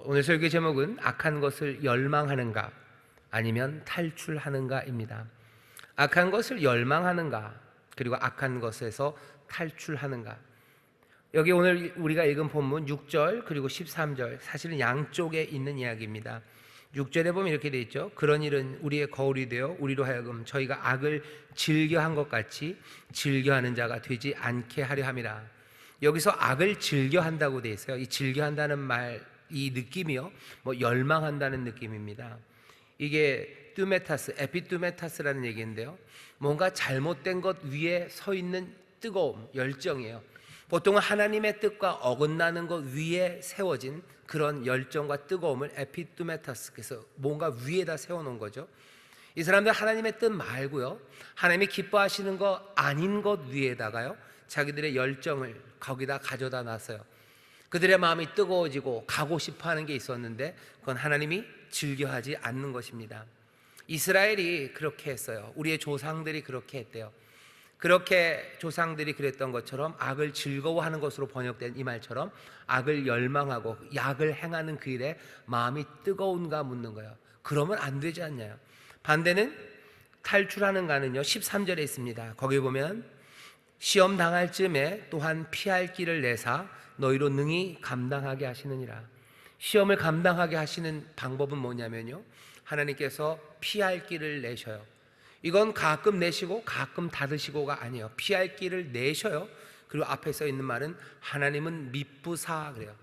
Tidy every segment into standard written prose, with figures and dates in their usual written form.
오늘 설교 제목은 악한 것을 열망하는가 아니면 탈출하는가입니다. 악한 것을 열망하는가 그리고 악한 것에서 탈출하는가. 여기 오늘 우리가 읽은 본문 6절 그리고 13절 사실은 양쪽에 있는 이야기입니다. 6절에 보면 이렇게 되어 있죠. 그런 일은 우리의 거울이 되어 우리로 하여금 저희가 악을 즐겨한 것 같이 즐겨하는 자가 되지 않게 하려 함이라. 여기서 악을 즐겨한다고 되어 있어요. 이 즐겨한다는 말, 이 느낌이요, 열망한다는 느낌입니다. 이게 뚜메타스, 에피뚜메타스라는 얘기인데요, 뭔가 잘못된 것 위에 서 있는 뜨거움, 열정이에요. 보통은 하나님의 뜻과 어긋나는 것 위에 세워진 그런 열정과 뜨거움을 에피뚜메타스, 그래서 뭔가 위에다 세워놓은 거죠. 이 사람들 하나님의 뜻 말고요, 하나님이 기뻐하시는 것 아닌 것 위에다가요, 자기들의 열정을 거기다 가져다 놨어요. 그들의 마음이 뜨거워지고 가고 싶어하는 게 있었는데 그건 하나님이 즐겨하지 않는 것입니다. 이스라엘이 그렇게 했어요. 우리의 조상들이 그렇게 했대요. 그렇게 조상들이 그랬던 것처럼 악을 즐거워하는 것으로 번역된 이 말처럼 악을 열망하고 악을 행하는 그 일에 마음이 뜨거운가 묻는 거예요. 그러면 안 되지 않냐요. 반대는 탈출하는가는요, 13절에 있습니다. 거기 보면 시험 당할 즈음에 또한 피할 길을 내사 너희로 능히 감당하게 하시느니라. 시험을 감당하게 하시는 방법은 뭐냐면요, 하나님께서 피할 길을 내셔요. 이건 가끔 내시고 가끔 닫으시고가 아니에요. 피할 길을 내셔요. 그리고 앞에 써 있는 말은 하나님은 미쁘사 그래요.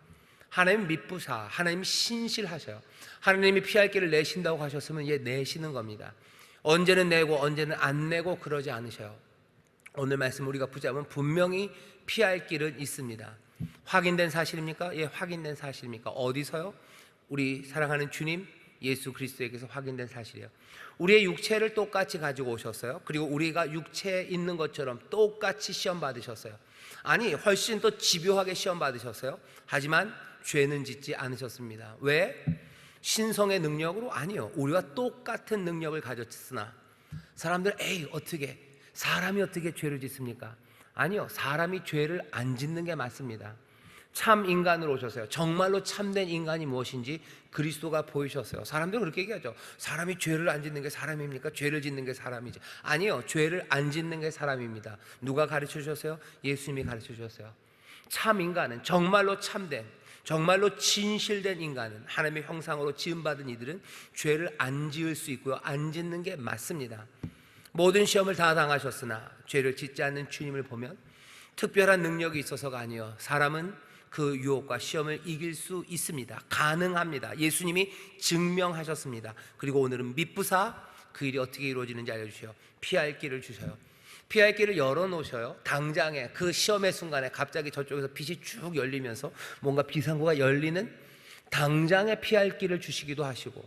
하나님 미쁘사, 하나님 신실하셔요. 하나님이 피할 길을 내신다고 하셨으면 내시는 겁니다. 언제는 내고 언제는 안 내고 그러지 않으셔요. 오늘 말씀 우리가 보자면 분명히 피할 길은 있습니다. 확인된 사실입니까? 예, 확인된 사실입니까? 어디서요? 우리 사랑하는 주님 예수 그리스도에게서 확인된 사실이에요. 우리의 육체를 똑같이 가지고 오셨어요. 그리고 우리가 육체에 있는 것처럼 똑같이 시험 받으셨어요. 아니, 훨씬 더 집요하게 시험 받으셨어요. 하지만 죄는 짓지 않으셨습니다. 왜? 신성의 능력으로? 아니요, 우리와 똑같은 능력을 가졌으나 사람들 어떻게 사람이 어떻게 죄를 짓습니까? 아니요, 사람이 죄를 안 짓는 게 맞습니다. 참 인간으로 오셨어요. 정말로 참된 인간이 무엇인지 그리스도가 보이셨어요. 사람들은 그렇게 얘기하죠. 사람이 죄를 안 짓는 게 사람입니까? 죄를 짓는 게 사람이지. 아니요, 죄를 안 짓는 게 사람입니다. 누가 가르쳐 주셨어요? 예수님이 가르쳐 주셨어요. 참 인간은, 정말로 참된, 정말로 진실된 인간은, 하나님의 형상으로 지음받은 이들은 죄를 안 지을 수 있고요, 안 짓는 게 맞습니다. 모든 시험을 다 당하셨으나 죄를 짓지 않는 주님을 보면 특별한 능력이 있어서가 아니요, 사람은 그 유혹과 시험을 이길 수 있습니다. 가능합니다. 예수님이 증명하셨습니다. 그리고 오늘은 미쁘사 그 일이 어떻게 이루어지는지 알려주셔요. 피할 길을 주셔요. 피할 길을 열어놓으셔요. 당장에 그 시험의 순간에 갑자기 저쪽에서 빛이 쭉 열리면서 뭔가 비상구가 열리는 당장에 피할 길을 주시기도 하시고,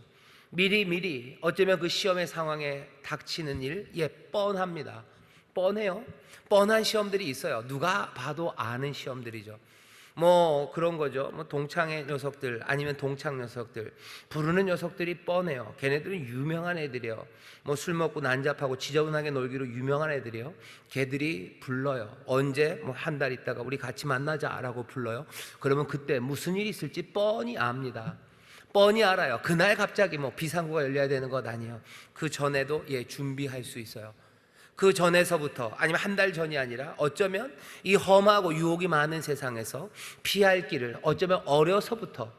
미리 어쩌면 그 시험의 상황에 닥치는 일, 뻔합니다. 뻔해요. 뻔한 시험들이 있어요. 누가 봐도 아는 시험들이죠. 그런 거죠. 동창의 녀석들, 아니면 동창 녀석들, 부르는 녀석들이 뻔해요. 걔네들은 유명한 애들이에요. 술 먹고 난잡하고 지저분하게 놀기로 유명한 애들이에요. 걔들이 불러요. 언제? 한 달 있다가 우리 같이 만나자라고 불러요. 그러면 그때 무슨 일이 있을지 뻔히 압니다. 뻔히 알아요. 그날 갑자기 비상구가 열려야 되는 것 아니에요. 그 전에도 준비할 수 있어요. 그 전에서부터, 아니면 한 달 전이 아니라 어쩌면 이 험하고 유혹이 많은 세상에서 피할 길을 어쩌면 어려서부터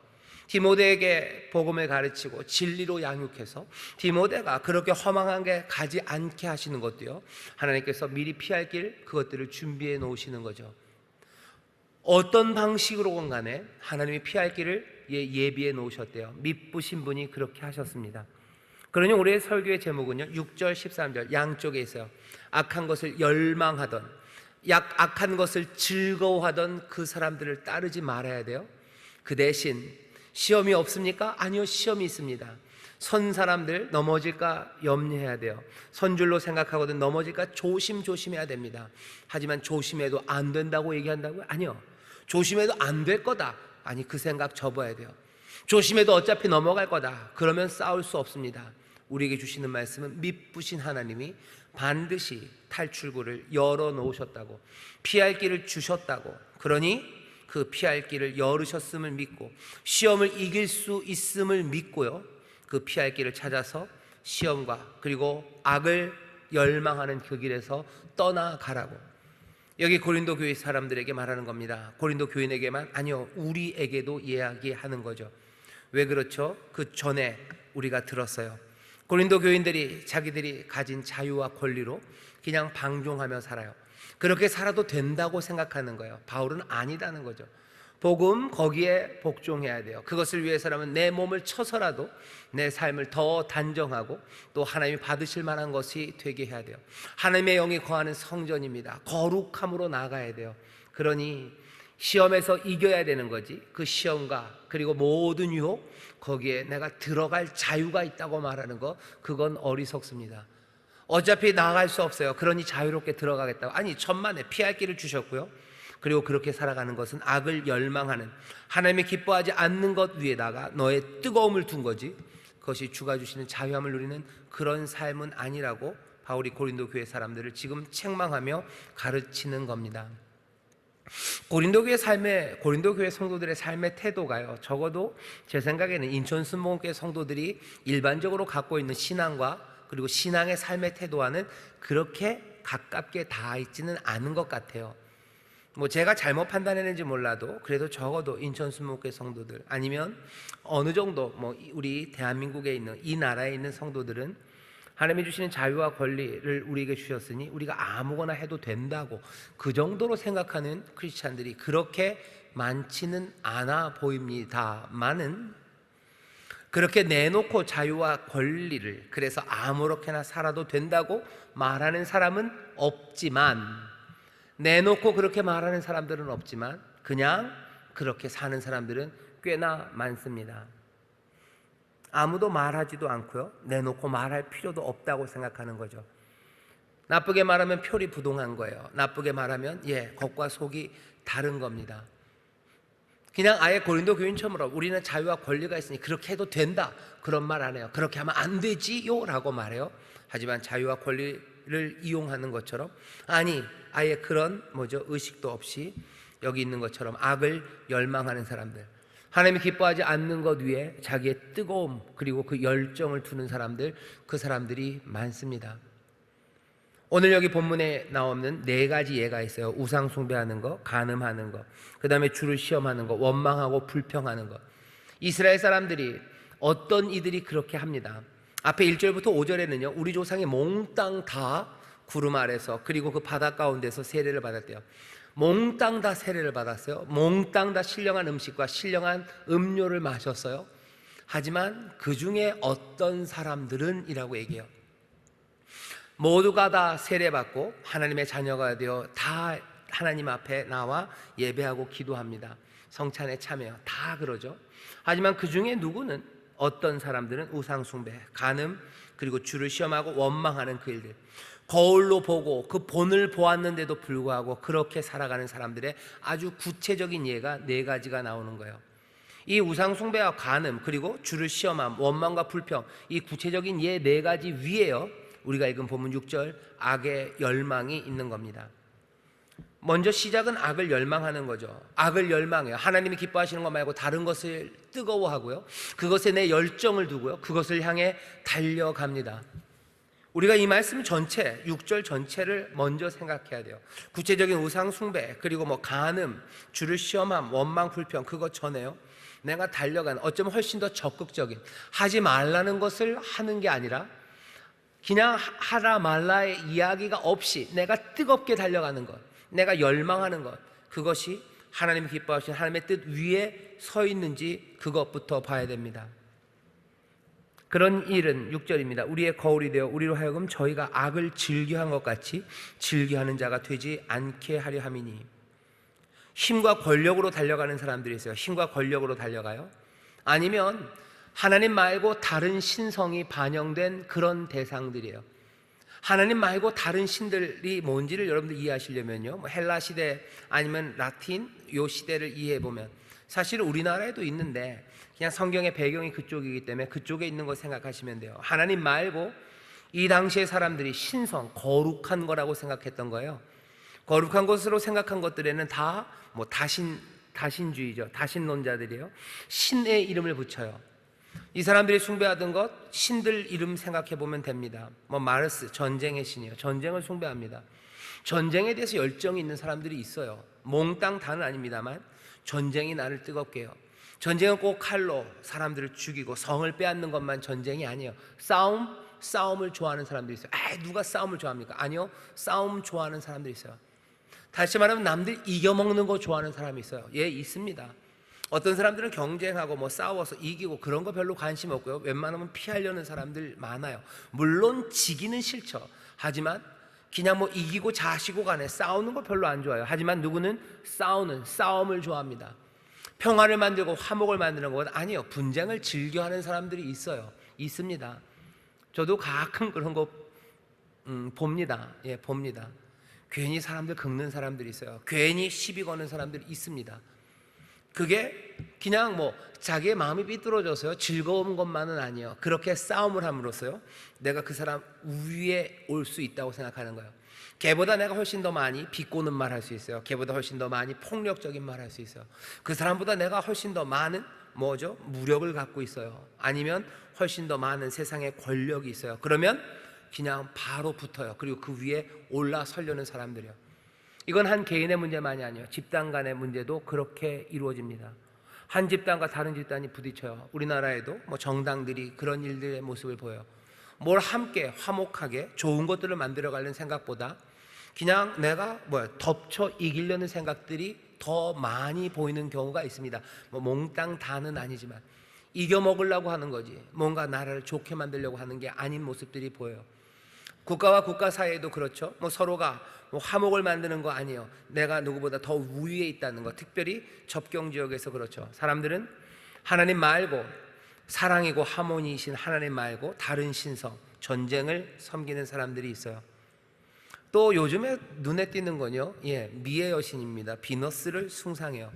디모데에게 복음을 가르치고 진리로 양육해서 디모데가 그렇게 허망한 게 가지 않게 하시는 것도요, 하나님께서 미리 피할 길, 그것들을 준비해 놓으시는 거죠. 어떤 방식으로건 간에 하나님이 피할 길을 예비해 놓으셨대요. 미쁘신 분이 그렇게 하셨습니다. 그러니 우리의 설교의 제목은요, 6절 13절 양쪽에 있어요. 악한 것을 열망하던, 악한 것을 즐거워하던 그 사람들을 따르지 말아야 돼요. 그 대신 시험이 없습니까? 아니요, 시험이 있습니다. 선 사람들 넘어질까 염려해야 돼요. 선줄로 생각하거든 넘어질까 조심해야 됩니다. 하지만 조심해도 안 된다고 얘기한다고요? 아니요, 조심해도 안 될 거다, 아니, 그 생각 접어야 돼요. 조심해도 어차피 넘어갈 거다, 그러면 싸울 수 없습니다. 우리에게 주시는 말씀은 미쁘신 하나님이 반드시 탈출구를 열어놓으셨다고, 피할 길을 주셨다고. 그러니 그 피할 길을 열으셨음을 믿고 시험을 이길 수 있음을 믿고요, 그 피할 길을 찾아서 시험과 그리고 악을 열망하는 그 길에서 떠나가라고 여기 고린도 교회 사람들에게 말하는 겁니다. 고린도 교인에게만 아니요, 우리에게도 이야기하는 거죠. 왜 그렇죠? 그 전에 우리가 들었어요. 고린도 교인들이 자기들이 가진 자유와 권리로 그냥 방종하며 살아요. 그렇게 살아도 된다고 생각하는 거예요. 바울은 아니다는 거죠. 복음 거기에 복종해야 돼요. 그것을 위해서라면 내 몸을 쳐서라도 내 삶을 더 단정하고 또 하나님이 받으실 만한 것이 되게 해야 돼요. 하나님의 영이 거하는 성전입니다. 거룩함으로 나아가야 돼요. 그러니 시험에서 이겨야 되는 거지, 그 시험과 그리고 모든 유혹 거기에 내가 들어갈 자유가 있다고 말하는 거, 그건 어리석습니다. 어차피 나아갈 수 없어요. 그러니 자유롭게 들어가겠다고. 아니, 천만에 피할 길을 주셨고요, 그리고 그렇게 살아가는 것은 악을 열망하는, 하나님이 기뻐하지 않는 것 위에다가 너의 뜨거움을 둔 거지, 그것이 주가 주시는 자유함을 누리는 그런 삶은 아니라고 바울이 고린도 교회 사람들을 지금 책망하며 가르치는 겁니다. 고린도 교회 성도들의 삶의 태도가요, 적어도 제 생각에는 인천 순복음교회 성도들이 일반적으로 갖고 있는 신앙과 그리고 신앙의 삶의 태도와는 그렇게 가깝게 닿아 있지는 않은 것 같아요. 제가 잘못 판단했는지 몰라도 그래도 적어도 인천 순복음교회 성도들 아니면 어느 정도 우리 대한민국에 있는 이 나라에 있는 성도들은 하나님이 주시는 자유와 권리를 우리에게 주셨으니 우리가 아무거나 해도 된다고 그 정도로 생각하는 크리스찬들이 그렇게 많지는 않아 보입니다만은, 그렇게 내놓고 자유와 권리를 그래서 아무렇게나 살아도 된다고 말하는 사람은 없지만, 내놓고 그렇게 말하는 사람들은 없지만 그냥 그렇게 사는 사람들은 꽤나 많습니다. 아무도 말하지도 않고요, 내놓고 말할 필요도 없다고 생각하는 거죠. 나쁘게 말하면 표리부동한 거예요. 나쁘게 말하면 겉과 속이 다른 겁니다. 그냥 아예 고린도 교인처럼 우리는 자유와 권리가 있으니 그렇게 해도 된다, 그런 말 안 해요. 그렇게 하면 안 되지요 라고 말해요. 하지만 자유와 권리를 이용하는 것처럼, 아니 아예 그런 의식도 없이 여기 있는 것처럼 악을 열망하는 사람들, 하나님이 기뻐하지 않는 것 위에 자기의 뜨거움 그리고 그 열정을 두는 사람들, 그 사람들이 많습니다. 오늘 여기 본문에 나오는 네 가지 예가 있어요. 우상 숭배하는 거, 간음하는 거, 그 다음에 주를 시험하는 거, 원망하고 불평하는 거. 이스라엘 사람들이 어떤 이들이 그렇게 합니다. 앞에 1절부터 5절에는요 우리 조상이 몽땅 다 구름 아래서 그리고 그 바다 가운데서 세례를 받았대요. 몽땅 다 세례를 받았어요. 몽땅 다 신령한 음식과 신령한 음료를 마셨어요. 하지만 그 중에 어떤 사람들은 이라고 얘기해요. 모두가 다 세례받고 하나님의 자녀가 되어 다 하나님 앞에 나와 예배하고 기도합니다. 성찬에 참여해요. 다 그러죠. 하지만 그 중에 누구는, 어떤 사람들은 우상 숭배, 간음, 그리고 주를 시험하고 원망하는 그 일들, 거울로 보고 그 본을 보았는데도 불구하고 그렇게 살아가는 사람들의 아주 구체적인 예가 네 가지가 나오는 거예요. 이 우상 숭배와 간음 그리고 주를 시험함, 원망과 불평, 이 구체적인 예 네 가지 위에요 우리가 읽은 본문 6절 악의 열망이 있는 겁니다. 먼저 시작은 악을 열망하는 거죠. 악을 열망해요. 하나님이 기뻐하시는 것 말고 다른 것을 뜨거워하고요, 그것에 내 열정을 두고요, 그것을 향해 달려갑니다. 우리가 이 말씀 전체, 6절 전체를 먼저 생각해야 돼요. 구체적인 우상 숭배 그리고 간음, 주를 시험함, 원망, 불평, 그것 전에요 내가 달려가는, 어쩌면 훨씬 더 적극적인, 하지 말라는 것을 하는 게 아니라 그냥 하라 말라의 이야기가 없이 내가 뜨겁게 달려가는 것, 내가 열망하는 것, 그것이 하나님이 기뻐하시는 하나님의 뜻 위에 서 있는지 그것부터 봐야 됩니다. 그런 일은 6절입니다. 우리의 거울이 되어 우리로 하여금 저희가 악을 즐겨한 것 같이 즐겨하는 자가 되지 않게 하려 함이니. 힘과 권력으로 달려가는 사람들이 있어요. 힘과 권력으로 달려가요. 아니면 하나님 말고 다른 신성이 반영된 그런 대상들이에요. 하나님 말고 다른 신들이 뭔지를 여러분들 이해하시려면요, 헬라 시대 아니면 라틴 요 시대를 이해해보면 사실 우리나라에도 있는데 그냥 성경의 배경이 그쪽이기 때문에 그쪽에 있는 거 생각하시면 돼요. 하나님 말고 이 당시의 사람들이 신성, 거룩한 거라고 생각했던 거예요. 거룩한 것으로 생각한 것들에는 다 다신주의죠. 다신론자들이에요. 신의 이름을 붙여요. 이 사람들이 숭배하던 것, 신들 이름 생각해 보면 됩니다. 뭐 마르스, 전쟁의 신이에요. 전쟁을 숭배합니다. 전쟁에 대해서 열정이 있는 사람들이 있어요. 몽땅 다는 아닙니다만 전쟁이 나를 뜨겁게 해요. 전쟁은 꼭 칼로 사람들을 죽이고 성을 빼앗는 것만 전쟁이 아니에요. 싸움을 좋아하는 사람들이 있어요. 누가 싸움을 좋아합니까? 아니요, 싸움 좋아하는 사람들이 있어요. 다시 말하면 남들 이겨먹는 거 좋아하는 사람이 있어요. 예, 있습니다. 어떤 사람들은 경쟁하고 뭐 싸워서 이기고 그런 거 별로 관심 없고요. 웬만하면 피하려는 사람들 많아요. 물론 지기는 싫죠. 하지만 그냥 뭐 이기고 자시고 간에 싸우는 거 별로 안 좋아해요. 하지만 누구는 싸움을 좋아합니다. 평화를 만들고 화목을 만드는 것보다 아니요, 분쟁을 즐겨하는 사람들이 있습니다. 저도 가끔 그런 거 봅니다. 예, 봅니다. 괜히 사람들 긁는 사람들이 있어요. 괜히 시비 거는 사람들이 있습니다. 그게 그냥 뭐 자기의 마음이 삐뚤어져서요, 즐거운 것만은 아니에요. 그렇게 싸움을 함으로써요, 내가 그 사람 위에 올 수 있다고 생각하는 거예요. 걔보다 내가 훨씬 더 많이 비꼬는 말 할 수 있어요. 걔보다 훨씬 더 많이 폭력적인 말 할 수 있어요. 그 사람보다 내가 훨씬 더 많은 무력을 갖고 있어요. 아니면 훨씬 더 많은 세상의 권력이 있어요. 그러면 그냥 바로 붙어요. 그리고 그 위에 올라서려는 사람들이요. 이건 한 개인의 문제만이 아니에요. 집단 간의 문제도 그렇게 이루어집니다. 한 집단과 다른 집단이 부딪혀요. 우리나라에도 뭐 정당들이 그런 일들의 모습을 보여요. 뭘 함께 화목하게 좋은 것들을 만들어가려는 생각보다 그냥 내가 덮쳐 이기려는 생각들이 더 많이 보이는 경우가 있습니다. 뭐 몽땅 다는 아니지만 이겨먹으려고 하는 거지, 뭔가 나라를 좋게 만들려고 하는 게 아닌 모습들이 보여요. 국가와 국가 사이에도 그렇죠. 뭐 서로가 화목을 만드는 거 아니에요. 내가 누구보다 더 우위에 있다는 거. 특별히 접경 지역에서 그렇죠. 사람들은 하나님 말고, 사랑이고 하모니이신 하나님 말고 다른 신성, 전쟁을 섬기는 사람들이 있어요. 또 요즘에 눈에 띄는 건요, 미의 여신입니다. 비너스를 숭상해요.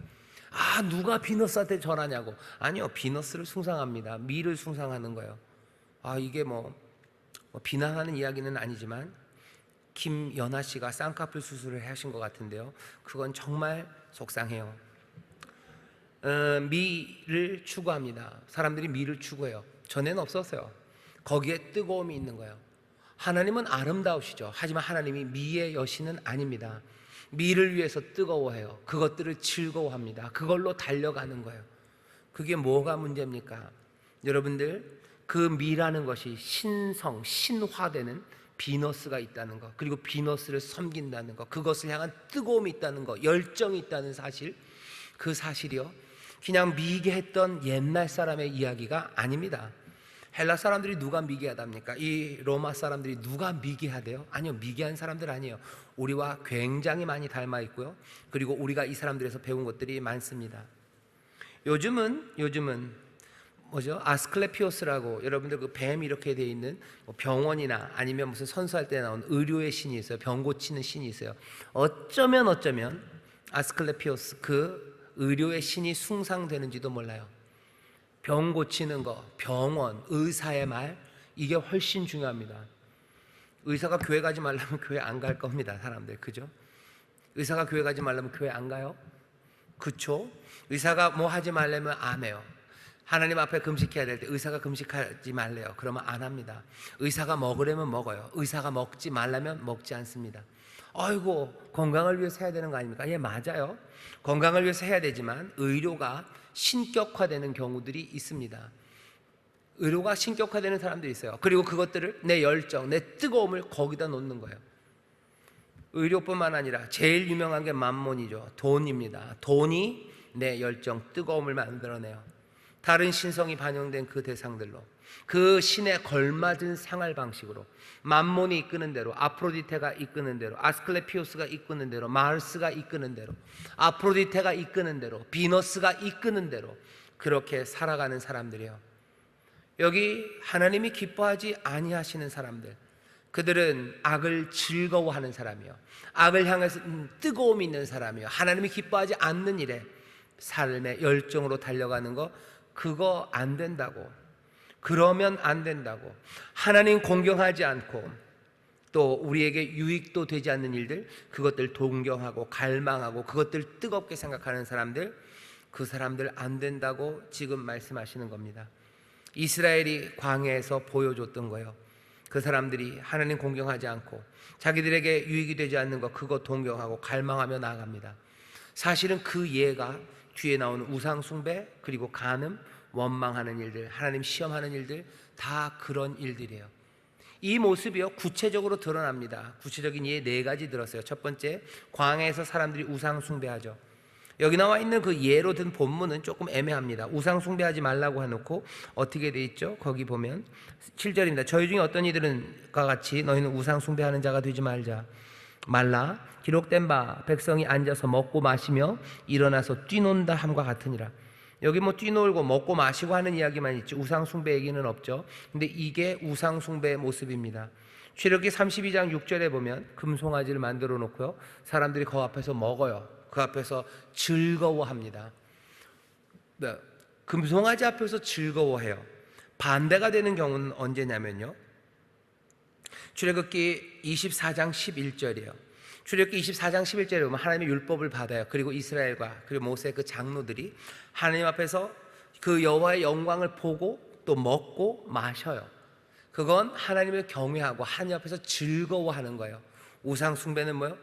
누가 비너스한테 절하냐고. 아니요, 비너스를 숭상합니다. 미를 숭상하는 거예요. 이게 비난하는 이야기는 아니지만 김연아 씨가 쌍꺼풀 수술을 하신 것 같은데요, 그건 정말 속상해요. 미를 추구합니다. 사람들이 미를 추구해요. 전에는 없었어요. 거기에 뜨거움이 있는 거예요. 하나님은 아름다우시죠. 하지만 하나님이 미의 여신은 아닙니다. 미를 위해서 뜨거워해요. 그것들을 즐거워합니다. 그걸로 달려가는 거예요. 그게 뭐가 문제입니까? 여러분들, 그 미라는 것이 신성, 신화되는 비너스가 있다는 것, 그리고 비너스를 섬긴다는 것, 그것을 향한 뜨거움이 있다는 것, 열정이 있다는 사실, 그 사실이요, 그냥 미개했던 옛날 사람의 이야기가 아닙니다. 헬라 사람들이 누가 미개하답니까? 이 로마 사람들이 누가 미개하대요? 아니요, 미개한 사람들 아니에요. 우리와 굉장히 많이 닮아 있고요, 그리고 우리가 이 사람들에서 배운 것들이 많습니다. 요즘은 아스클레피오스라고, 여러분들 그 뱀 이렇게 돼 있는 병원이나 아니면 무슨 선수할 때 나온 의료의 신이 있어요. 병 고치는 신이 있어요. 어쩌면 아스클레피오스, 그 의료의 신이 숭상되는지도 몰라요. 병 고치는 거, 병원, 의사의 말, 이게 훨씬 중요합니다. 의사가 교회 가지 말라면 교회 안 갈 겁니다, 사람들. 그죠? 의사가 교회 가지 말라면 교회 안 가요? 그쵸? 의사가 뭐 하지 말라면 안 해요. 하나님 앞에 금식해야 될 때 의사가 금식하지 말래요. 그러면 안 합니다. 의사가 먹으려면 먹어요. 의사가 먹지 말라면 먹지 않습니다. 아이고, 건강을 위해서 해야 되는 거 아닙니까? 예, 맞아요. 건강을 위해서 해야 되지만 의료가 신격화되는 경우들이 있습니다. 의료가 신격화되는 사람들이 있어요. 그리고 그것들을, 내 열정, 내 뜨거움을 거기다 놓는 거예요. 의료뿐만 아니라 제일 유명한 게 만몬이죠. 돈입니다. 돈이 내 열정, 뜨거움을 만들어내요. 다른 신성이 반영된 그 대상들로, 그 신에 걸맞은 생활 방식으로, 만몬이 이끄는 대로, 아프로디테가 이끄는 대로, 아스클레피오스가 이끄는 대로, 마르스가 이끄는 대로, 아프로디테가 이끄는 대로, 비너스가 이끄는 대로 그렇게 살아가는 사람들이에요. 여기 하나님이 기뻐하지 아니하시는 사람들, 그들은 악을 즐거워하는 사람이요, 악을 향해서 뜨거움이 있는 사람이요, 하나님이 기뻐하지 않는 일에 삶의 열정으로 달려가는 거, 그거 안 된다고, 그러면 안 된다고, 하나님 공경하지 않고 또 우리에게 유익도 되지 않는 일들, 그것들 동경하고 갈망하고 그것들 뜨겁게 생각하는 사람들, 그 사람들 안 된다고 지금 말씀하시는 겁니다. 이스라엘이 광야에서 보여줬던 거예요. 그 사람들이 하나님 공경하지 않고 자기들에게 유익이 되지 않는 것, 그거 동경하고 갈망하며 나아갑니다. 사실은 그 예가 뒤에 나오는 우상 숭배, 그리고 간음, 원망하는 일들, 하나님 시험하는 일들, 다 그런 일들이에요. 이 모습이요 구체적으로 드러납니다. 구체적인 예 4가지 들었어요. 첫 번째, 광야에서 사람들이 우상 숭배하죠. 여기 나와 있는 그 예로 든 본문은 조금 애매합니다. 우상 숭배하지 말라고 해놓고 어떻게 돼 있죠? 거기 보면 7절입니다. 저희 중에 어떤 이들은과 같이 너희는 우상 숭배하는 자가 되지 말라. 기록된 바 백성이 앉아서 먹고 마시며 일어나서 뛰논다 함과 같으니라. 여기 뭐 뛰놀고 먹고 마시고 하는 이야기만 있지 우상 숭배 얘기는 없죠. 근데 이게 우상 숭배의 모습입니다. 출애굽기 32장 6절에 보면 금송아지를 만들어 놓고요, 사람들이 그 앞에서 먹어요. 그 앞에서 즐거워합니다. 네, 금송아지 앞에서 즐거워해요. 반대가 되는 경우는 언제냐면요, 출애굽기 24장 11절이에요. 출애굽기 24장 11절에 보면 하나님의 율법을 받아요. 그리고 이스라엘과 그리고 모세의 그 장로들이 하나님 앞에서 그 여호와의 영광을 보고 또 먹고 마셔요. 그건 하나님을 경외하고 하나님 앞에서 즐거워하는 거예요. 우상 숭배는 뭐예요?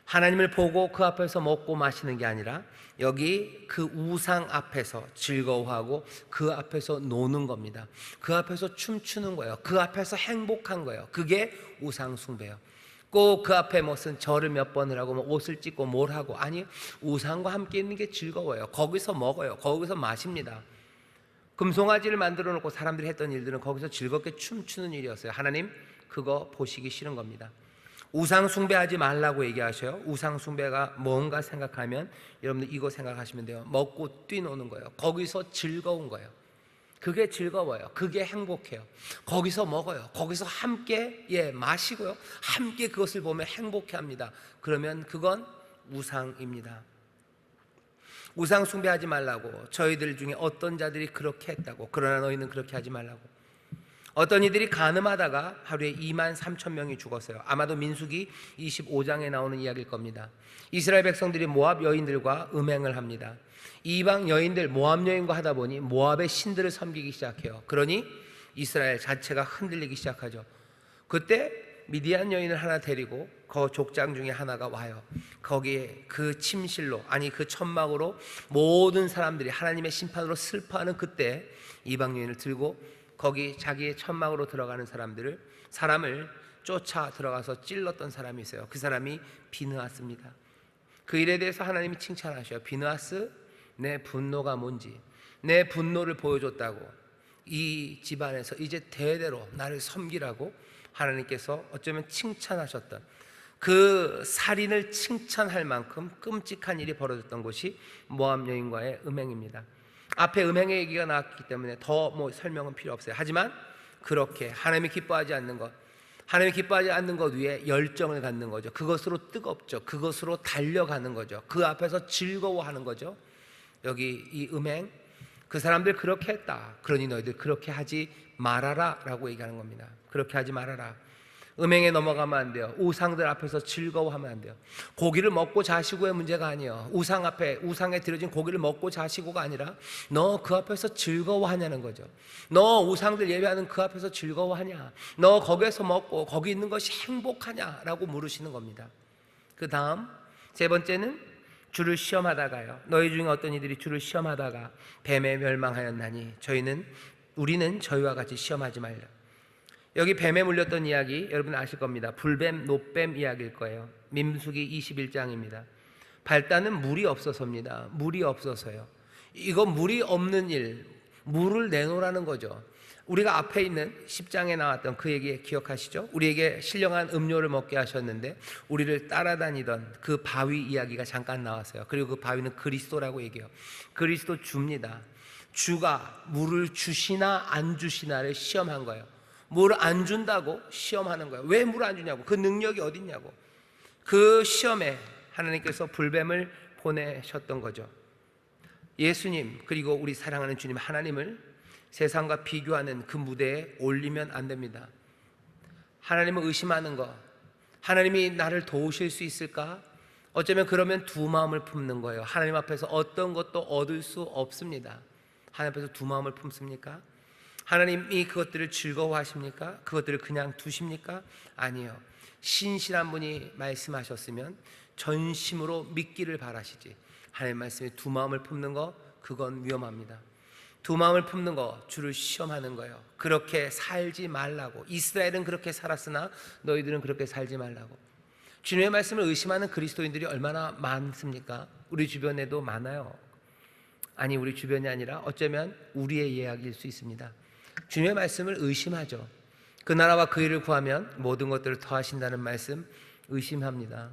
하나님을 보고 그 앞에서 먹고 마시는 게 아니라 여기 그 우상 앞에서 즐거워하고 그 앞에서 노는 겁니다. 그 앞에서 춤추는 거예요. 그 앞에서 행복한 거예요. 그게 우상 숭배예요. 꼭 그 앞에 무슨 절을 몇 번을 하고 뭐 옷을 찢고 뭘 하고, 아니, 우상과 함께 있는 게 즐거워요. 거기서 먹어요. 거기서 마십니다. 금송아지를 만들어 놓고 사람들이 했던 일들은 거기서 즐겁게 춤추는 일이었어요. 하나님 그거 보시기 싫은 겁니다. 우상 숭배하지 말라고 얘기하셔요. 우상 숭배가 뭔가 생각하면 여러분들 이거 생각하시면 돼요. 먹고 뛰노는 거예요. 거기서 즐거운 거예요. 그게 즐거워요. 그게 행복해요. 거기서 먹어요. 거기서 함께 마시고요, 함께 그것을 보며 행복해합니다. 그러면 그건 우상입니다. 우상 숭배하지 말라고 저희들 중에 어떤 자들이 그렇게 했다고. 그러나 너희는 그렇게 하지 말라고. 어떤 이들이 간음하다가 하루에 2만 3천 명이 죽었어요. 아마도 민수기 25장에 나오는 이야기일 겁니다. 이스라엘 백성들이 모압 여인들과 음행을 합니다. 이방 여인들 모압 여인과 하다 보니 모압의 신들을 섬기기 시작해요. 그러니 이스라엘 자체가 흔들리기 시작하죠. 그때 미디안 여인을 하나 데리고 그 족장 중에 하나가 와요. 거기에 그 침실로, 아니 그 천막으로 모든 사람들이 하나님의 심판으로 슬퍼하는 그때 이방 여인을 들고 거기 자기의 천막으로 들어가는 사람을 쫓아 들어가서 찔렀던 사람이 있어요. 그 사람이 비느하스입니다. 그 일에 대해서 하나님이 칭찬하셔요. 비느하스, 내 분노가 뭔지, 내 분노를 보여줬다고. 이 집안에서 이제 대대로 나를 섬기라고 하나님께서 어쩌면 칭찬하셨던, 그 살인을 칭찬할 만큼 끔찍한 일이 벌어졌던 것이 모압 여인과의 음행입니다. 앞에 음행의 얘기가 나왔기 때문에 더 설명은 필요 없어요. 하지만 그렇게 하나님이 기뻐하지 않는 것, 하나님이 기뻐하지 않는 것 위에 열정을 갖는 거죠. 그것으로 뜨겁죠. 그것으로 달려가는 거죠. 그 앞에서 즐거워하는 거죠. 여기 이 음행, 그 사람들 그렇게 했다. 그러니 너희들 그렇게 하지 말아라 라고 얘기하는 겁니다. 그렇게 하지 말아라. 음행에 넘어가면 안 돼요. 우상들 앞에서 즐거워하면 안 돼요. 고기를 먹고 자시고의 문제가 아니에요. 우상에 드려진 고기를 먹고 자시고가 아니라 너 그 앞에서 즐거워하냐는 거죠. 너 우상들 예배하는 그 앞에서 즐거워하냐, 너 거기에서 먹고 거기 있는 것이 행복하냐라고 물으시는 겁니다. 그 다음 세 번째는 주를 시험하다가요, 너희 중에 어떤 이들이 주를 시험하다가 뱀에 멸망하였나니 우리는 저희와 같이 시험하지 말라. 여기 뱀에 물렸던 이야기 여러분 아실 겁니다. 불뱀, 노뱀 이야기일 거예요. 민수기 21장입니다. 발단은 물이 없어서입니다. 물이 없어서요. 이거 물이 없는 일, 물을 내놓으라는 거죠. 우리가 앞에 있는 10장에 나왔던 그 얘기 기억하시죠? 우리에게 신령한 음료를 먹게 하셨는데 우리를 따라다니던 그 바위 이야기가 잠깐 나왔어요. 그리고 그 바위는 그리스도라고 얘기해요. 그리스도 주입니다. 주가 물을 주시나 안 주시나를 시험한 거예요. 물 안 준다고 시험하는 거예요. 왜 물 안 주냐고, 그 능력이 어딨냐고. 그 시험에 하나님께서 불뱀을 보내셨던 거죠. 예수님, 그리고 우리 사랑하는 주님 하나님을 세상과 비교하는 그 무대에 올리면 안 됩니다. 하나님을 의심하는 것, 하나님이 나를 도우실 수 있을까? 어쩌면 그러면 두 마음을 품는 거예요. 하나님 앞에서 어떤 것도 얻을 수 없습니다. 하나님 앞에서 두 마음을 품습니까? 하나님이 그것들을 즐거워하십니까? 그것들을 그냥 두십니까? 아니요. 신실한 분이 말씀하셨으면 전심으로 믿기를 바라시지. 하나님 말씀에 두 마음을 품는 거, 그건 위험합니다. 두 마음을 품는 거, 주를 시험하는 거예요. 그렇게 살지 말라고. 이스라엘은 그렇게 살았으나 너희들은 그렇게 살지 말라고. 주님의 말씀을 의심하는 그리스도인들이 얼마나 많습니까? 우리 주변에도 많아요. 아니, 우리 주변이 아니라 어쩌면 우리의 이야기일 수 있습니다. 주님의 말씀을 의심하죠. 그 나라와 그 일을 구하면 모든 것들을 더하신다는 말씀 의심합니다.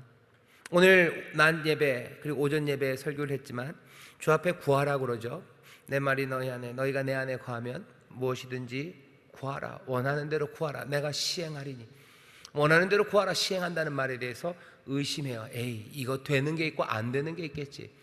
오늘 낮 예배 그리고 오전 예배에 설교를 했지만 주 앞에 구하라고 그러죠. 내 말이 너희 안에, 너희가 내 안에 거하면 무엇이든지 구하라. 원하는 대로 구하라. 내가 시행하리니. 원하는 대로 구하라, 시행한다는 말에 대해서 의심해요. 에이, 이거 되는 게 있고 안 되는 게 있겠지.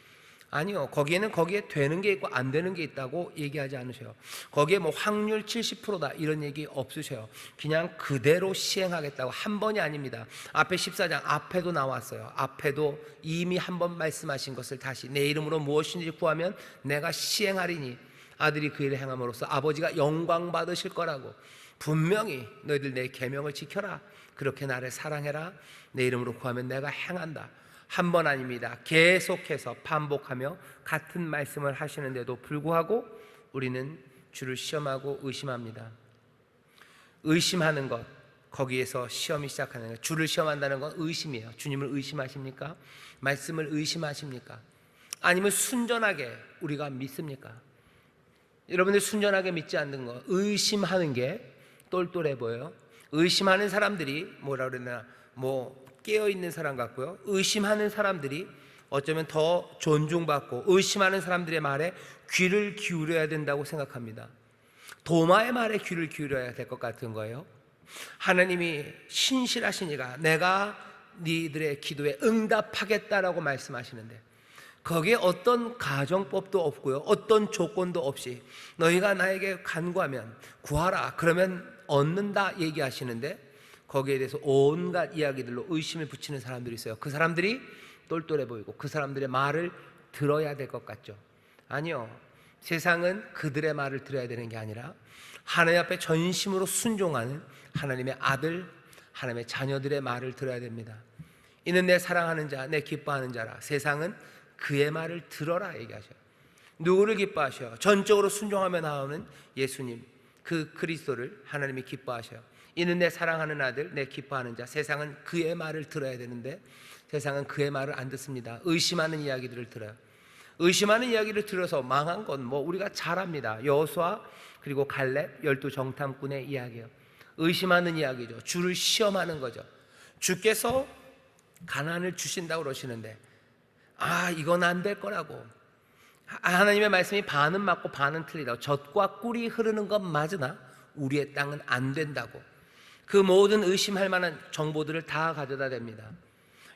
아니요, 거기에는 거기에 되는 게 있고 안 되는 게 있다고 얘기하지 않으셔요. 거기에 뭐 확률 70%다 이런 얘기 없으셔요. 그냥 그대로 시행하겠다고. 한 번이 아닙니다. 앞에 14장 앞에도 나왔어요. 앞에도 이미 한 번 말씀하신 것을 다시 내 이름으로 무엇인지 구하면 내가 시행하리니 아들이 그 일을 행함으로써 아버지가 영광 받으실 거라고. 분명히 너희들 내 계명을 지켜라. 그렇게 나를 사랑해라. 내 이름으로 구하면 내가 행한다. 한 번 아닙니다. 계속해서 반복하며 같은 말씀을 하시는데도 불구하고 우리는 주를 시험하고 의심합니다. 의심하는 것, 거기에서 시험이 시작하는 거예요. 주를 시험한다는 건 의심이에요. 주님을 의심하십니까? 말씀을 의심하십니까? 아니면 순전하게 우리가 믿습니까? 여러분들 순전하게 믿지 않는 거, 의심하는 게 똘똘해 보여요. 의심하는 사람들이 뭐라 그러나 깨어있는 사람 같고요. 의심하는 사람들이 어쩌면 더 존중받고 의심하는 사람들의 말에 귀를 기울여야 된다고 생각합니다. 도마의 말에 귀를 기울여야 될 것 같은 거예요. 하나님이 신실하시니까 내가 니들의 기도에 응답하겠다라고 말씀하시는데 거기에 어떤 가정법도 없고요. 어떤 조건도 없이 너희가 나에게 간구하면 구하라. 그러면 얻는다 얘기하시는데 거기에 대해서 온갖 이야기들로 의심을 붙이는 사람들이 있어요. 그 사람들이 똘똘해 보이고 그 사람들의 말을 들어야 될 것 같죠. 아니요. 세상은 그들의 말을 들어야 되는 게 아니라 하나님 앞에 전심으로 순종하는 하나님의 아들, 하나님의 자녀들의 말을 들어야 됩니다. 이는 내 사랑하는 자, 내 기뻐하는 자라. 세상은 그의 말을 들어라 얘기하셔요. 누구를 기뻐하셔요? 전적으로 순종하며 나오는 예수님, 그 그리스도를 하나님이 기뻐하셔요. 이는 내 사랑하는 아들, 내 기뻐하는 자. 세상은 그의 말을 들어야 되는데 세상은 그의 말을 안 듣습니다. 의심하는 이야기들을 들어요. 의심하는 이야기를 들어서 망한 건 우리가 잘 압니다. 여호수아 그리고 갈렙 12 정탐꾼의 이야기예요. 의심하는 이야기죠. 주를 시험하는 거죠. 주께서 가나안을 주신다고 그러시는데 이건 안 될 거라고. 하나님의 말씀이 반은 맞고 반은 틀리다고. 젖과 꿀이 흐르는 건 맞으나 우리의 땅은 안 된다고. 그 모든 의심할 만한 정보들을 다 가져다 댑니다.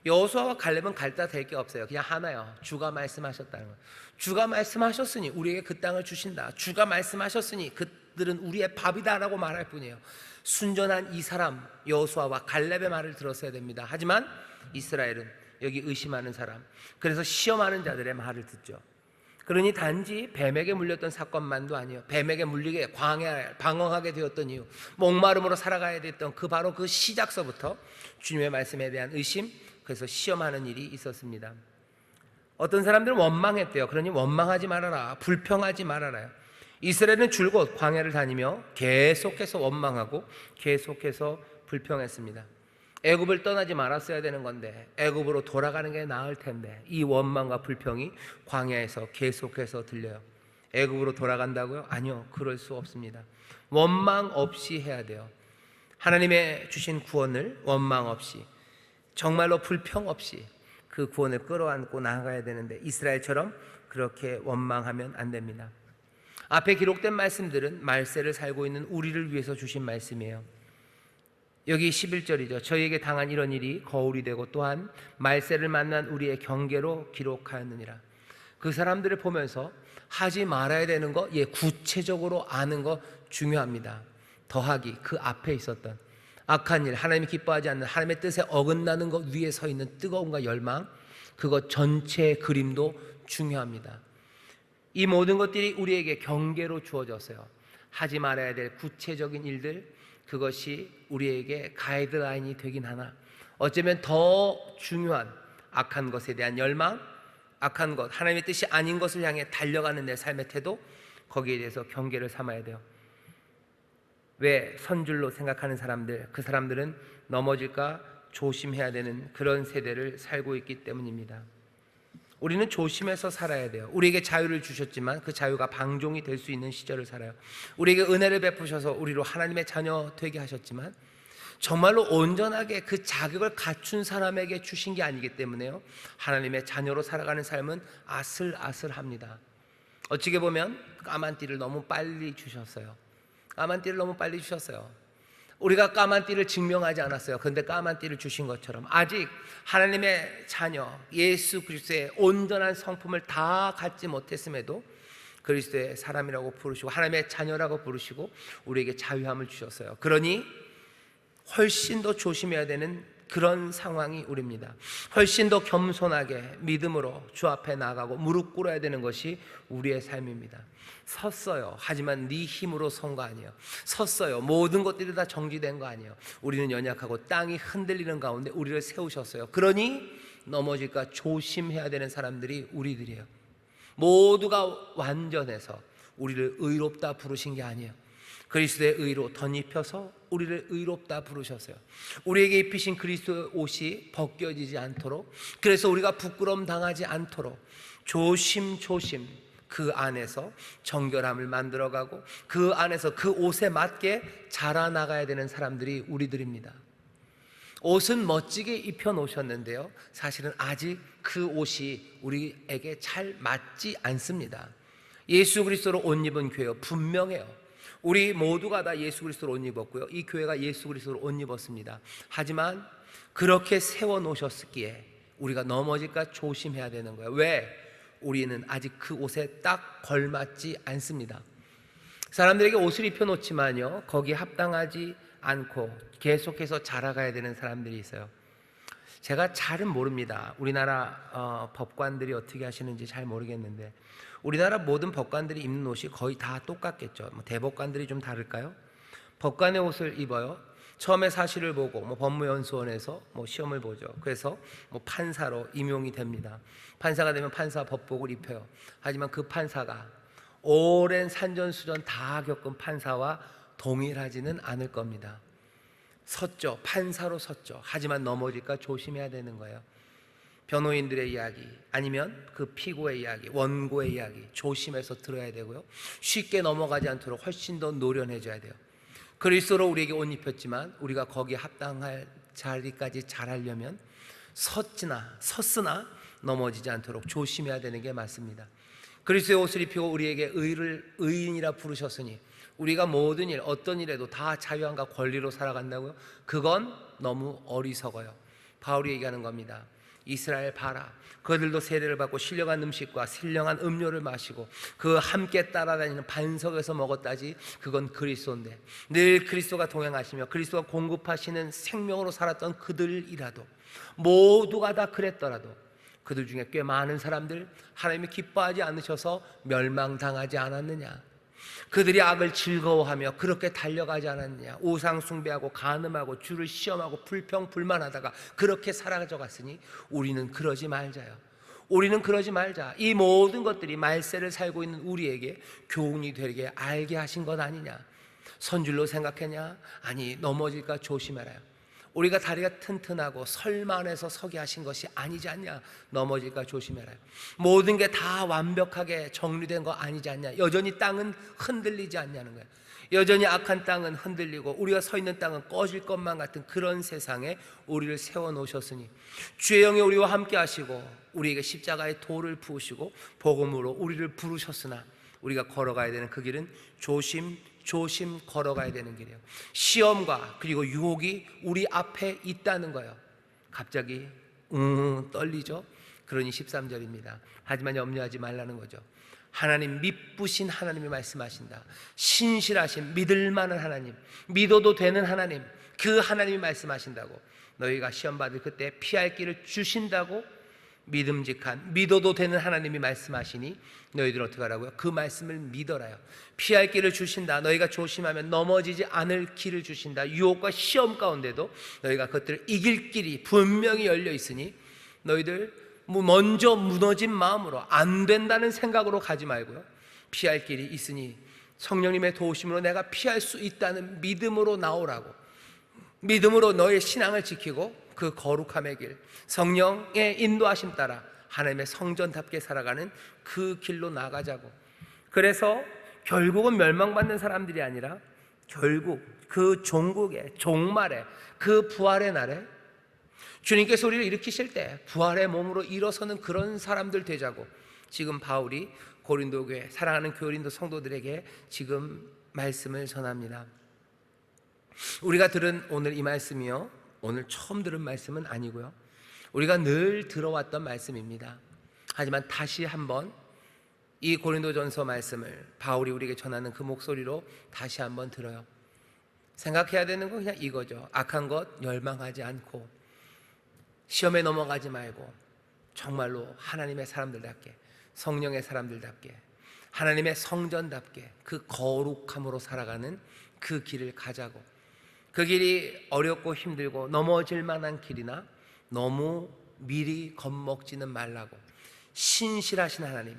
여호수아와 갈렙은 갈다 될 게 없어요. 그냥 하나요. 주가 말씀하셨다는 거예요. 주가 말씀하셨으니 우리에게 그 땅을 주신다. 주가 말씀하셨으니 그들은 우리의 밥이다라고 말할 뿐이에요. 순전한 이 사람 여호수아와 갈렙의 말을 들었어야 됩니다. 하지만 이스라엘은 여기 의심하는 사람, 그래서 시험하는 자들의 말을 듣죠. 그러니 단지 뱀에게 물렸던 사건만도 아니에요. 뱀에게 물리게 방황하게 되었던 이유, 목마름으로 살아가야 됐던 바로 그 시작서부터 주님의 말씀에 대한 의심, 그래서 시험하는 일이 있었습니다. 어떤 사람들은 원망했대요. 그러니 원망하지 말아라, 불평하지 말아라요. 이스라엘은 줄곧 광야를 다니며 계속해서 원망하고 계속해서 불평했습니다. 애굽을 떠나지 말았어야 되는 건데 애굽으로 돌아가는 게 나을 텐데 이 원망과 불평이 광야에서 계속해서 들려요. 애굽으로 돌아간다고요? 아니요, 그럴 수 없습니다. 원망 없이 해야 돼요. 하나님의 주신 구원을 원망 없이, 정말로 불평 없이 그 구원을 끌어안고 나아가야 되는데 이스라엘처럼 그렇게 원망하면 안 됩니다. 앞에 기록된 말씀들은 말세를 살고 있는 우리를 위해서 주신 말씀이에요. 여기 11절이죠. 저희에게 당한 이런 일이 거울이 되고 또한 말세를 만난 우리의 경계로 기록하였느니라. 그 사람들을 보면서 하지 말아야 되는 거, 구체적으로 아는 거 중요합니다. 더하기, 그 앞에 있었던 악한 일, 하나님이 기뻐하지 않는 하나님의 뜻에 어긋나는 것 위에 서 있는 뜨거움과 열망, 그것 전체의 그림도 중요합니다. 이 모든 것들이 우리에게 경계로 주어졌어요. 하지 말아야 될 구체적인 일들, 그것이 우리에게 가이드라인이 되긴 하나 어쩌면 더 중요한 악한 것에 대한 열망, 악한 것, 하나님의 뜻이 아닌 것을 향해 달려가는 내 삶의 태도, 거기에 대해서 경계를 삼아야 돼요. 왜 선줄로 생각하는 사람들, 그 사람들은 넘어질까 조심해야 되는 그런 세대를 살고 있기 때문입니다. 우리는 조심해서 살아야 돼요. 우리에게 자유를 주셨지만 그 자유가 방종이 될 수 있는 시절을 살아요. 우리에게 은혜를 베푸셔서 우리로 하나님의 자녀 되게 하셨지만 정말로 온전하게 그 자격을 갖춘 사람에게 주신 게 아니기 때문에요, 하나님의 자녀로 살아가는 삶은 아슬아슬합니다. 어찌게 보면 까만 띠를 너무 빨리 주셨어요. 까만 띠를 너무 빨리 주셨어요. 우리가 까만 띠를 증명하지 않았어요. 그런데 까만 띠를 주신 것처럼 아직 하나님의 자녀 예수 그리스도의 온전한 성품을 다 갖지 못했음에도 그리스도의 사람이라고 부르시고 하나님의 자녀라고 부르시고 우리에게 자유함을 주셨어요. 그러니 훨씬 더 조심해야 되는 그런 상황이 우리입니다. 훨씬 더 겸손하게 믿음으로 주 앞에 나가고 무릎 꿇어야 되는 것이 우리의 삶입니다. 섰어요. 하지만 네 힘으로 선 거 아니에요. 섰어요. 모든 것들이 다 정지된 거 아니에요. 우리는 연약하고 땅이 흔들리는 가운데 우리를 세우셨어요. 그러니 넘어질까 조심해야 되는 사람들이 우리들이에요. 모두가 완전해서 우리를 의롭다 부르신 게 아니에요. 그리스도의 의로 덧입혀서 우리를 의롭다 부르셨어요. 우리에게 입히신 그리스도의 옷이 벗겨지지 않도록, 그래서 우리가 부끄러움 당하지 않도록 조심조심 그 안에서 정결함을 만들어가고 그 안에서 그 옷에 맞게 자라나가야 되는 사람들이 우리들입니다. 옷은 멋지게 입혀놓으셨는데요, 사실은 아직 그 옷이 우리에게 잘 맞지 않습니다. 예수 그리스도로 옷 입은 교회요, 분명해요. 우리 모두가 다 예수 그리스도로 옷 입었고요, 이 교회가 예수 그리스도로 옷 입었습니다. 하지만 그렇게 세워놓으셨기에 우리가 넘어질까 조심해야 되는 거예요. 왜? 우리는 아직 그 옷에 딱 걸맞지 않습니다. 사람들에게 옷을 입혀놓지만요, 거기에 합당하지 않고 계속해서 자라가야 되는 사람들이 있어요. 제가 잘은 모릅니다. 우리나라 법관들이 어떻게 하시는지 잘 모르겠는데 우리나라 모든 법관들이 입는 옷이 거의 다 똑같겠죠. 대법관들이 좀 다를까요? 법관의 옷을 입어요. 처음에 사실을 보고 법무연수원에서 시험을 보죠. 그래서 판사로 임용이 됩니다. 판사가 되면 판사 법복을 입혀요. 하지만 그 판사가 오랜 산전수전 다 겪은 판사와 동일하지는 않을 겁니다. 섰죠. 판사로 섰죠. 하지만 넘어질까 조심해야 되는 거예요. 변호인들의 이야기, 아니면 그 피고의 이야기, 원고의 이야기 조심해서 들어야 되고요, 쉽게 넘어가지 않도록 훨씬 더 노련해져야 돼요. 그리스도로 우리에게 옷 입혔지만 우리가 거기에 합당할 자리까지 잘하려면 섰으나 넘어지지 않도록 조심해야 되는 게 맞습니다. 그리스도의 옷을 입히고 우리에게 의인이라 부르셨으니 우리가 모든 일, 어떤 일에도 다 자유함과 권리로 살아간다고요? 그건 너무 어리석어요. 바울이 얘기하는 겁니다. 이스라엘 봐라, 그들도 세례를 받고 신령한 음식과 신령한 음료를 마시고 그 함께 따라다니는 반석에서 먹었다지 그건 그리스도인데, 늘 그리스도가 동행하시며 그리스도가 공급하시는 생명으로 살았던 그들이라도, 모두가 다 그랬더라도 그들 중에 꽤 많은 사람들 하나님이 기뻐하지 않으셔서 멸망당하지 않았느냐? 그들이 악을 즐거워하며 그렇게 달려가지 않았느냐? 우상 숭배하고 간음하고 주를 시험하고 불평불만하다가 그렇게 사라져갔으니 우리는 그러지 말자요. 우리는 그러지 말자. 이 모든 것들이 말세를 살고 있는 우리에게 교훈이 되게 알게 하신 것 아니냐? 선줄로 생각했냐? 아니, 넘어질까 조심해라요. 우리가 다리가 튼튼하고 설만해서 서게 하신 것이 아니지 않냐? 넘어질까 조심해라요. 모든 게 다 완벽하게 정리된 거 아니지 않냐? 여전히 땅은 흔들리지 않냐는 거예요. 여전히 악한 땅은 흔들리고 우리가 서 있는 땅은 꺼질 것만 같은 그런 세상에 우리를 세워놓으셨으니 주의 영이 우리와 함께 하시고 우리에게 십자가의 돌을 부으시고 복음으로 우리를 부르셨으나 우리가 걸어가야 되는 그 길은 조심 걸어가야 되는 길이에요. 시험과 그리고 유혹이 우리 앞에 있다는 거예요. 갑자기 떨리죠. 그러니 13절입니다. 하지만 염려하지 말라는 거죠. 하나님, 미쁘신 하나님이 말씀하신다. 신실하신 믿을 만한 하나님, 믿어도 되는 하나님, 그 하나님이 말씀하신다고 너희가 시험 받을 그때 피할 길을 주신다고 믿음직한, 믿어도 되는 하나님이 말씀하시니 너희들은 어떻게 하라고요? 그 말씀을 믿어라요. 피할 길을 주신다. 너희가 조심하면 넘어지지 않을 길을 주신다. 유혹과 시험 가운데도 너희가 그것들을 이길 길이 분명히 열려 있으니 너희들 먼저 무너진 마음으로 안 된다는 생각으로 가지 말고요, 피할 길이 있으니 성령님의 도우심으로 내가 피할 수 있다는 믿음으로 나오라고, 믿음으로 너의 신앙을 지키고 그 거룩함의 길, 성령의 인도하심 따라 하나님의 성전답게 살아가는 그 길로 나가자고. 그래서 결국은 멸망받는 사람들이 아니라 결국 그 종국의 종말에, 그 부활의 날에 주님께서 우리를 일으키실 때 부활의 몸으로 일어서는 그런 사람들 되자고 지금 바울이 고린도 교회, 사랑하는 고린도 성도들에게 지금 말씀을 전합니다. 우리가 들은 오늘 이 말씀이요, 오늘 처음 들은 말씀은 아니고요, 우리가 늘 들어왔던 말씀입니다. 하지만 다시 한번 이 고린도전서 말씀을 바울이 우리에게 전하는 그 목소리로 다시 한번 들어요. 생각해야 되는 건 그냥 이거죠. 악한 것 열망하지 않고 시험에 넘어가지 말고 정말로 하나님의 사람들답게, 성령의 사람들답게, 하나님의 성전답게 그 거룩함으로 살아가는 그 길을 가자고. 그 길이 어렵고 힘들고 넘어질 만한 길이나 너무 미리 겁먹지는 말라고. 신실하신 하나님,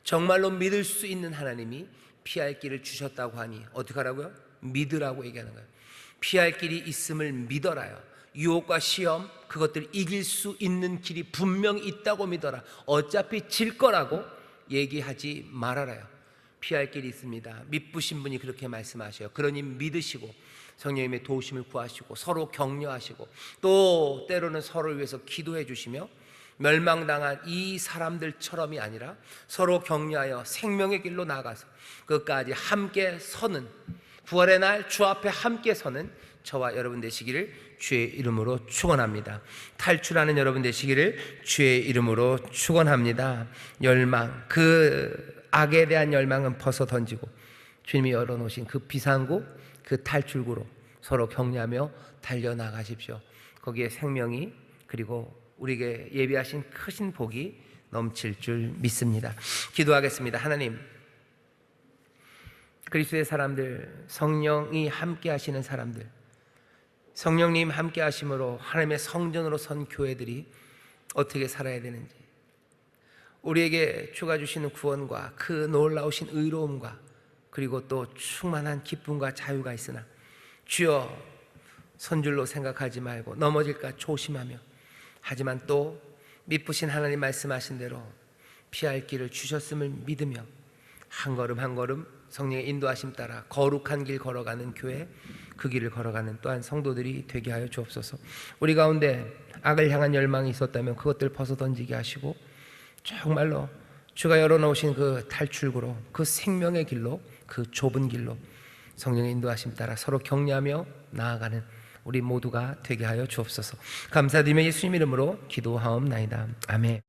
정말로 믿을 수 있는 하나님이 피할 길을 주셨다고 하니 어떻게 하라고요? 믿으라고 얘기하는 거예요. 피할 길이 있음을 믿어라요. 유혹과 시험, 그것들을 이길 수 있는 길이 분명히 있다고 믿어라. 어차피 질 거라고 얘기하지 말아라요. 피할 길이 있습니다. 믿으신 분이 그렇게 말씀하셔요. 그러니 믿으시고 성령님의 도우심을 구하시고 서로 격려하시고 또 때로는 서로를 위해서 기도해 주시며 멸망당한 이 사람들처럼이 아니라 서로 격려하여 생명의 길로 나가서 끝까지 함께 서는, 부활의 날 주 앞에 함께 서는 저와 여러분 되시기를 주의 이름으로 축원합니다. 탈출하는 여러분 되시기를 주의 이름으로 축원합니다. 열망, 그 악에 대한 열망은 벗어 던지고 주님이 열어놓으신 그 비상구, 그 탈출구로 서로 격려하며 달려나가십시오. 거기에 생명이, 그리고 우리에게 예비하신 크신 복이 넘칠 줄 믿습니다. 기도하겠습니다. 하나님, 그리스도의 사람들, 성령이 함께 하시는 사람들, 성령님 함께 하심으로 하나님의 성전으로 선 교회들이 어떻게 살아야 되는지, 우리에게 주가 주시는 구원과 그 놀라우신 의로움과 그리고 또 충만한 기쁨과 자유가 있으나 주여 선줄로 생각하지 말고 넘어질까 조심하며, 하지만 또 미쁘신 하나님 말씀하신 대로 피할 길을 주셨음을 믿으며 한 걸음 한 걸음 성령의 인도하심 따라 거룩한 길 걸어가는 교회, 그 길을 걸어가는 또한 성도들이 되게 하여 주옵소서. 우리 가운데 악을 향한 열망이 있었다면 그것들 벗어 던지게 하시고 정말로 주가 열어놓으신 그 탈출구로, 그 생명의 길로, 그 좁은 길로 성령의 인도하심 따라 서로 격려하며 나아가는 우리 모두가 되게 하여 주옵소서. 감사드리며 예수님 이름으로 기도하옵나이다. 아멘.